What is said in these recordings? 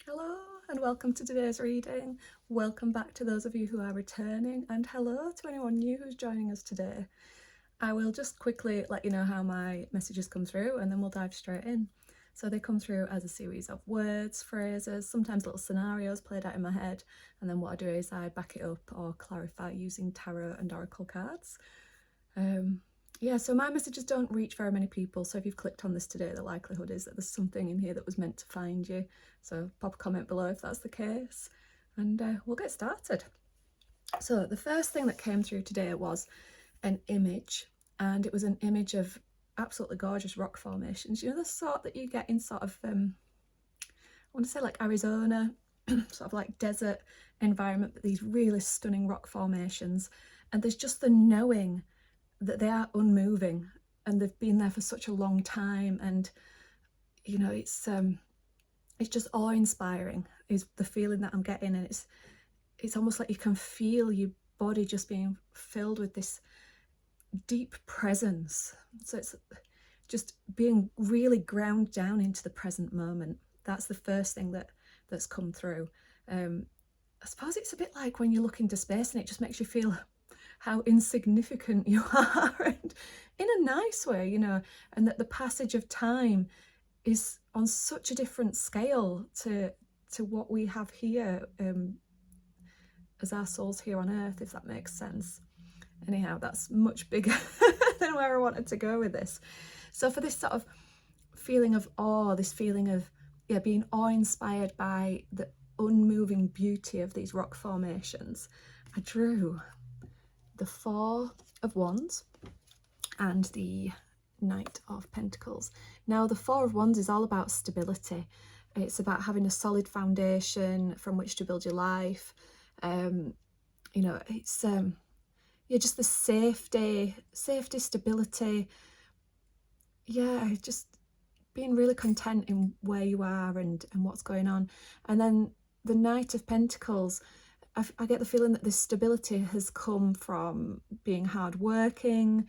Hello and welcome to today's reading. Welcome back to those of you who are returning, and hello to anyone new who's joining us today. I will just quickly let you know how my messages come through and then we'll dive straight in. So they come through as a series of words, phrases, sometimes little scenarios played out in my head, and then what I do is I back it up or clarify using tarot and oracle cards. Yeah, so my messages don't reach very many people, so if you've clicked on this today, the likelihood is that there's something in here that was meant to find you. So pop a comment below if that's the case, and we'll get started. So the first thing that came through today was an image, and it was an image of absolutely gorgeous rock formations. You know, the sort that you get in sort of, I want to say like Arizona, sort of like desert environment, but these really stunning rock formations. And there's just the knowing that they are unmoving and they've been there for such a long time, and you know, it's just awe-inspiring is the feeling that I'm getting, and it's almost like you can feel your body just being filled with this deep presence. So it's just being really ground down into the present moment. That's the first thing that's come through. I suppose it's a bit like when you look into space and it just makes you feel how insignificant you are, and in a nice way, you know, and that the passage of time is on such a different scale to what we have here as our souls here on earth, if that makes sense. Anyhow, that's much bigger than where I wanted to go with this. So for this sort of feeling of awe, this feeling of being awe-inspired by the unmoving beauty of these rock formations, I drew the Four of Wands and the Knight of Pentacles. Now, the Four of Wands is all about stability. It's about having a solid foundation from which to build your life. You know, it's just the safety, stability. Yeah, just being really content in where you are and what's going on. And then the Knight of Pentacles, I get the feeling that this stability has come from being hardworking,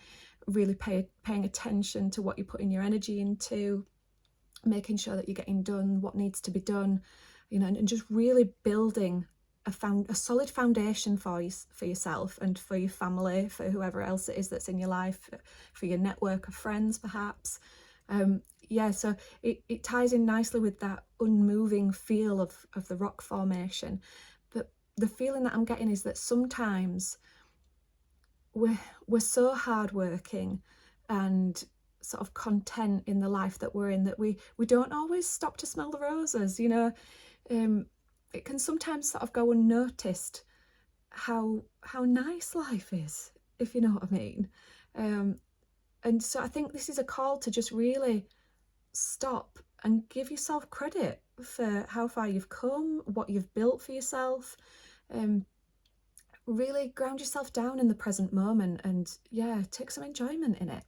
really paying attention to what you're putting your energy into, making sure that you're getting done what needs to be done, you know, and just really building a solid foundation for yourself and for your family, for whoever else it is that's in your life, for your network of friends, perhaps. Yeah, so it ties in nicely with that unmoving feel of the rock formation. But the feeling that I'm getting is that sometimes we're so hardworking and sort of content in the life that we're in that we don't always stop to smell the roses, you know. It can sometimes sort of go unnoticed how nice life is, if you know what I mean. And so I think this is a call to just really stop and give yourself credit for how far you've come, what you've built for yourself. Really ground yourself down in the present moment and take some enjoyment in it.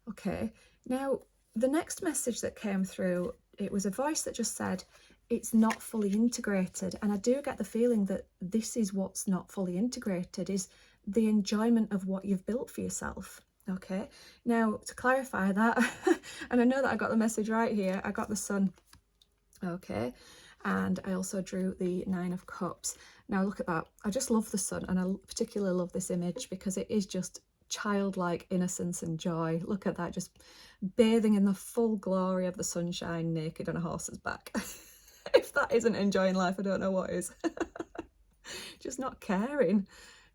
Okay, now the next message that came through, it was a voice that just said it's not fully integrated, and I do get the feeling that this is what's not fully integrated, is the enjoyment of what you've built for yourself. Okay, now to clarify that, and I know that I got the message right here, I got the Sun. Okay, and I also drew the Nine of Cups. Now look at that, I just love the Sun, and I particularly love this image because it is just childlike innocence and joy. Look at that, just bathing in the full glory of the sunshine, naked on a horse's back. If that isn't enjoying life, I don't know what is. Just not caring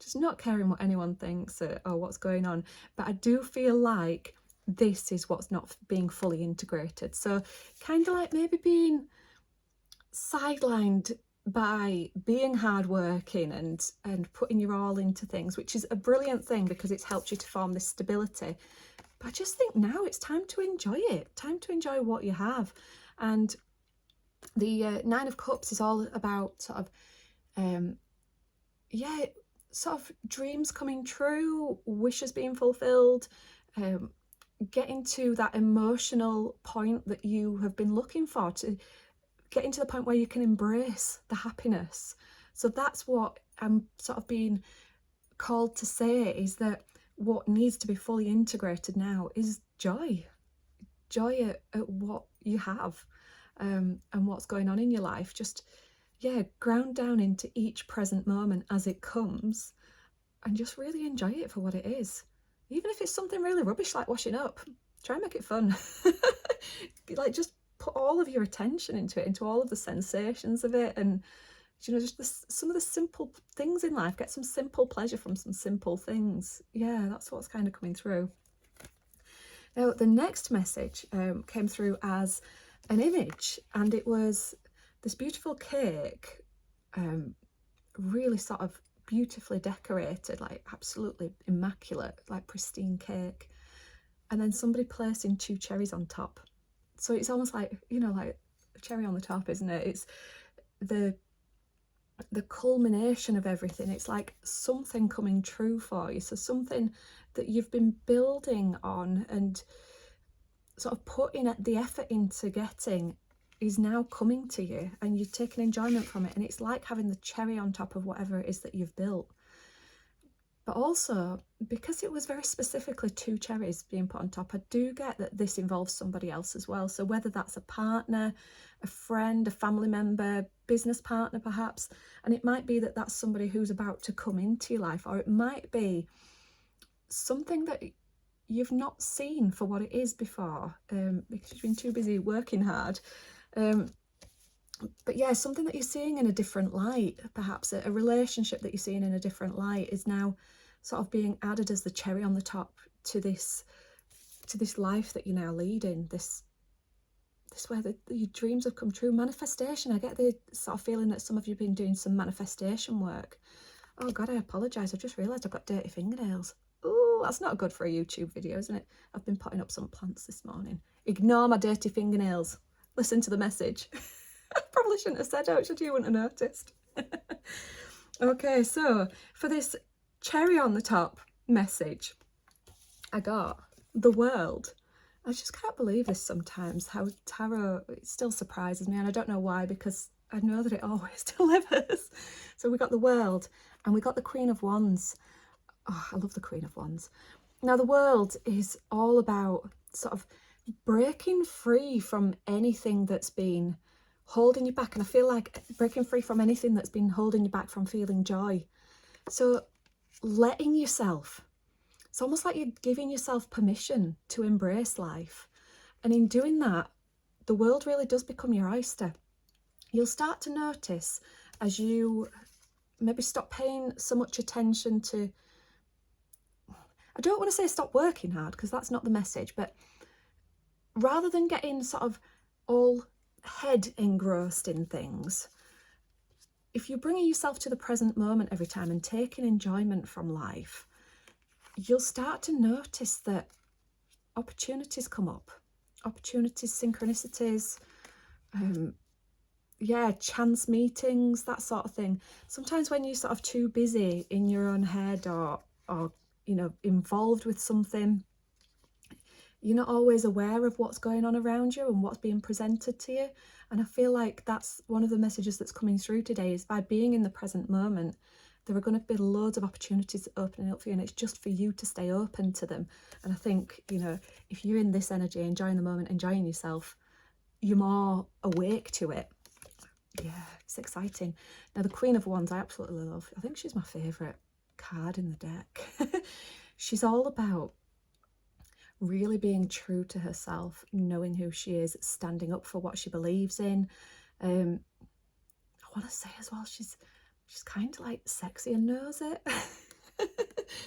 what anyone thinks or what's going on. But I do feel like this is what's not being fully integrated. So kind of like maybe being sidelined by being hardworking and putting your all into things, which is a brilliant thing because it's helped you to form this stability. But I just think now it's time to enjoy it, time to enjoy what you have. And the Nine of Cups is all about sort of sort of dreams coming true, wishes being fulfilled, getting to that emotional point that you have been looking for, to getting to the point where you can embrace the happiness. So that's what I'm sort of being called to say, is that what needs to be fully integrated now is joy at what you have. and what's going on in your life. Just, yeah, ground down into each present moment as it comes and just really enjoy it for what it is. Even if it's something really rubbish like washing up, try and make it fun. Like, just put all of your attention into it, into all of the sensations of it, and just some of the simple things in life. Get some simple pleasure from some simple things. Yeah, that's what's kind of coming through. Now, the next message came through as an image, and it was this beautiful cake, really sort of beautifully decorated, like absolutely immaculate, like pristine cake, and then somebody placing 2 cherries on top. So it's almost like, like a cherry on the top, isn't it? It's the culmination of everything. It's like something coming true for you. So something that you've been building on and sort of putting the effort into getting is now coming to you, and you're taking enjoyment from it. And it's like having the cherry on top of whatever it is that you've built. But also, because it was very specifically 2 cherries being put on top, I do get that this involves somebody else as well. So whether that's a partner, a friend, a family member, business partner perhaps, and it might be that that's somebody who's about to come into your life, or it might be something that you've not seen for what it is before, because you've been too busy working hard. But yeah, something that you're seeing in a different light, perhaps a relationship that you're seeing in a different light is now sort of being added as the cherry on the top to this life that you're now leading, this where your dreams have come true. Manifestation. I get the sort of feeling that some of you have been doing some manifestation work. Oh God, I apologise. I've just realised I've got dirty fingernails. Oh, that's not good for a YouTube video, isn't it? I've been potting up some plants this morning. Ignore my dirty fingernails. Listen to the message. I probably shouldn't have said out, should you? Wouldn't have noticed. Okay, so for this cherry on the top message, I got the world. I just can't believe this sometimes, how tarot, it still surprises me, and I don't know why, because I know that it always delivers. So we got the world, and we got the Queen of Wands. Oh, I love the Queen of Wands. Now, the world is all about sort of breaking free from anything that's been holding you back, and I feel like breaking free from anything that's been holding you back from feeling joy. So letting yourself, it's almost like you're giving yourself permission to embrace life, and in doing that, the world really does become your oyster. You'll start to notice, as you maybe stop paying so much attention to, I don't want to say stop working hard, because that's not the message, but rather than getting sort of all head engrossed in things, if you're bringing yourself to the present moment every time and taking enjoyment from life, you'll start to notice that opportunities come up. Opportunities, synchronicities, yeah, chance meetings, that sort of thing. Sometimes when you're sort of too busy in your own head, or involved with something, you're not always aware of what's going on around you and what's being presented to you. And I feel like that's one of the messages that's coming through today, is by being in the present moment, there are going to be loads of opportunities opening up for you, and it's just for you to stay open to them. And I think, if you're in this energy, enjoying the moment, enjoying yourself, you're more awake to it. Yeah, it's exciting. Now, the Queen of Wands, I absolutely love. I think she's my favourite card in the deck. She's all about really being true to herself, knowing who she is, standing up for what she believes in. I want to say as well, she's kind of like sexy and knows it.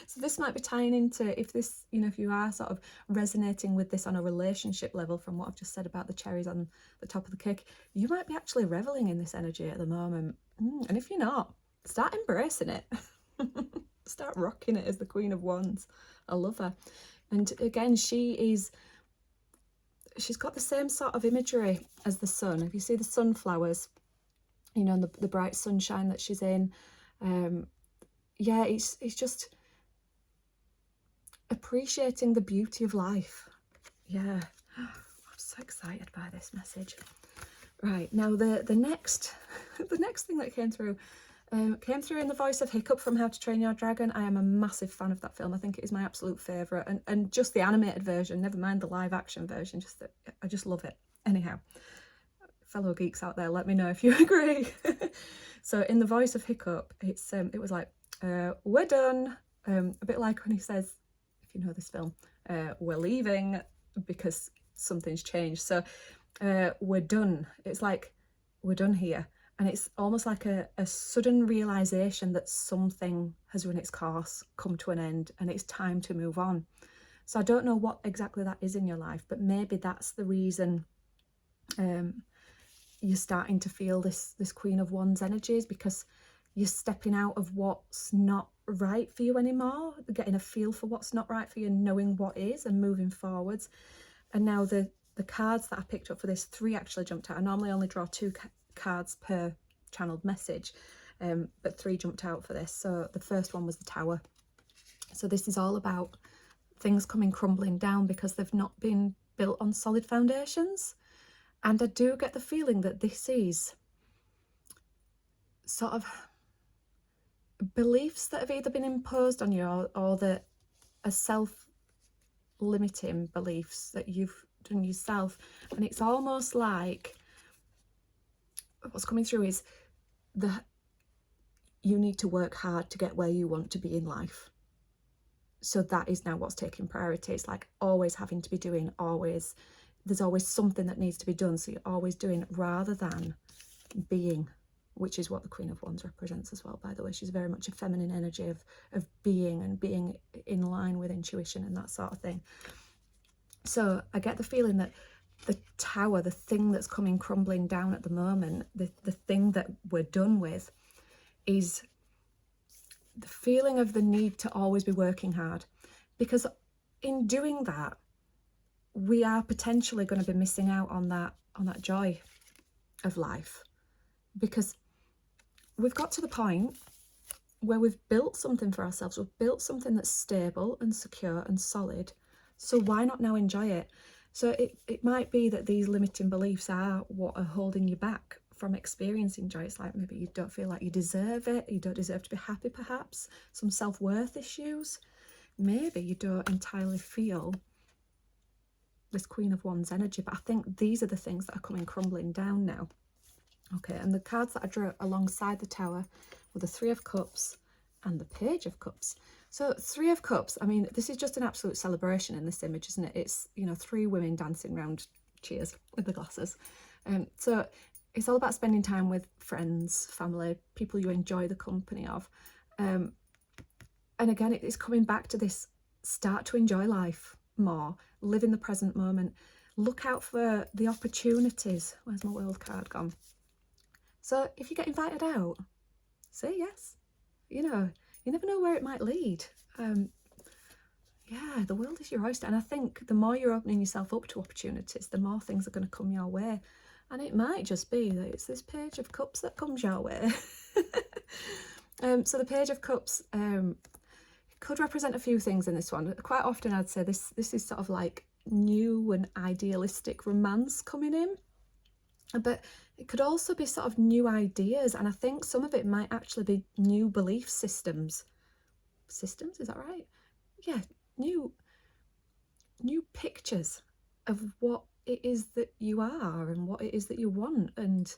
So this might be tying into, if you are sort of resonating with this on a relationship level, from what I've just said about the cherries on the top of the cake, you might be actually reveling in this energy at the moment. And if you're not, start embracing it. Start rocking it as the Queen of Wands. I love her. And again, she's got the same sort of imagery as the sun. If you see the sunflowers, and the bright sunshine that she's in, yeah, it's just appreciating the beauty of life. Yeah, I'm so excited by this message. Right, now the next thing that came through in the voice of Hiccup from How to Train Your Dragon. I am a massive fan of that film. I think it is my absolute favourite, and just the animated version, never mind the live action version, I just love it. Anyhow, fellow geeks out there, let me know if you agree. So in the voice of Hiccup, it was like, we're done. A bit like when he says, if you know this film, we're leaving because something's changed. So we're done. It's like, we're done here. And it's almost like a sudden realization that something has run its course, come to an end, and it's time to move on. So I don't know what exactly that is in your life, but maybe that's the reason you're starting to feel this Queen of Wands energies, because you're stepping out of what's not right for you anymore, getting a feel for what's not right for you, knowing what is, and moving forwards. And now the cards that I picked up for this, 3 actually jumped out. I normally only draw 2 cards per channeled message, but 3 jumped out for this. So the first one was the Tower. So this is all about things coming crumbling down because they've not been built on solid foundations. And I do get the feeling that this is sort of beliefs that have either been imposed on you or that are self-limiting beliefs that you've done yourself. And it's almost like what's coming through is you need to work hard to get where you want to be in life. So that is now what's taking priority. It's like always having to be doing, there's always something that needs to be done. So you're always doing rather than being, which is what the Queen of Wands represents as well, by the way. She's very much a feminine energy of being and being in line with intuition and that sort of thing. So I get the feeling that the Tower, the thing that's coming crumbling down at the moment, the thing that we're done with, is the feeling of the need to always be working hard. Because in doing that, we are potentially going to be missing out on that joy of life. Because we've got to the point where we've built something for ourselves. We've built something that's stable and secure and solid. So why not now enjoy it? So it might be that these limiting beliefs are what are holding you back from experiencing joy. It's like maybe you don't feel like you deserve it. You don't deserve to be happy, perhaps. Some self-worth issues. Maybe you don't entirely feel this Queen of Wands energy. But I think these are the things that are coming crumbling down now. Okay, and the cards that I drew alongside the Tower were the 3 of Cups and the Page of Cups. So 3 of Cups, I mean, this is just an absolute celebration in this image, isn't it? It's, 3 women dancing around, cheers, with the glasses. So it's all about spending time with friends, family, people you enjoy the company of. And again, it's coming back to this, start to enjoy life more, live in the present moment, look out for the opportunities. Where's my World card gone? So if you get invited out, say yes. You never know where it might lead. Yeah, the world is your oyster. And I think the more you're opening yourself up to opportunities, the more things are going to come your way. And it might just be that it's this Page of Cups that comes your way. So the Page of Cups could represent a few things in this one. Quite often I'd say this is sort of like new and idealistic romance coming in. But it could also be sort of new ideas, and I think some of it might actually be new belief systems. Systems, is that right? Yeah, new pictures of what it is that you are and what it is that you want, and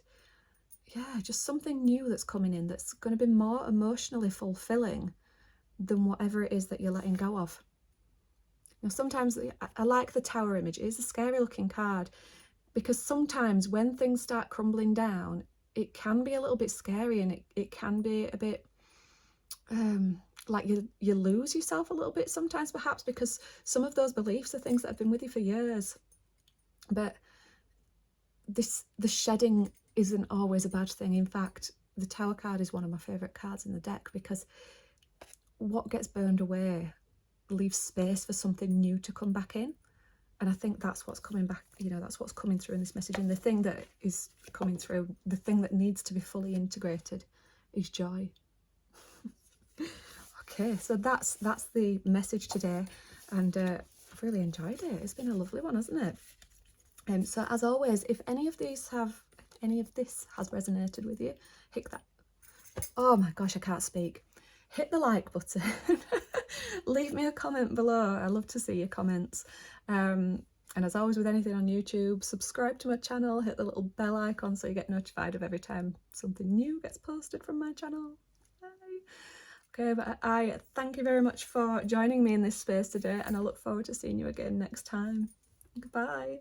yeah, just something new that's coming in that's going to be more emotionally fulfilling than whatever it is that you're letting go of. Now, sometimes I like the Tower image. It is a scary looking card, because sometimes when things start crumbling down, it can be a little bit scary, and it can be a bit like you lose yourself a little bit sometimes, perhaps, because some of those beliefs are things that have been with you for years. But the shedding isn't always a bad thing. In fact, the Tower card is one of my favourite cards in the deck, because what gets burned away leaves space for something new to come back in. And I think that's what's coming back, that's what's coming through in this message. And the thing that is coming through, the thing that needs to be fully integrated is joy. Okay, so that's the message today. And I've really enjoyed it. It's been a lovely one, hasn't it? So as always, if any of this has resonated with you, hit that. Oh my gosh, I can't speak. Hit the like button. Leave me a comment below. I love to see your comments. And as always with anything on YouTube, subscribe to my channel, hit the little bell icon so you get notified of every time something new gets posted from my channel. Okay, but I thank you very much for joining me in this space today, and I look forward to seeing you again next time. Goodbye.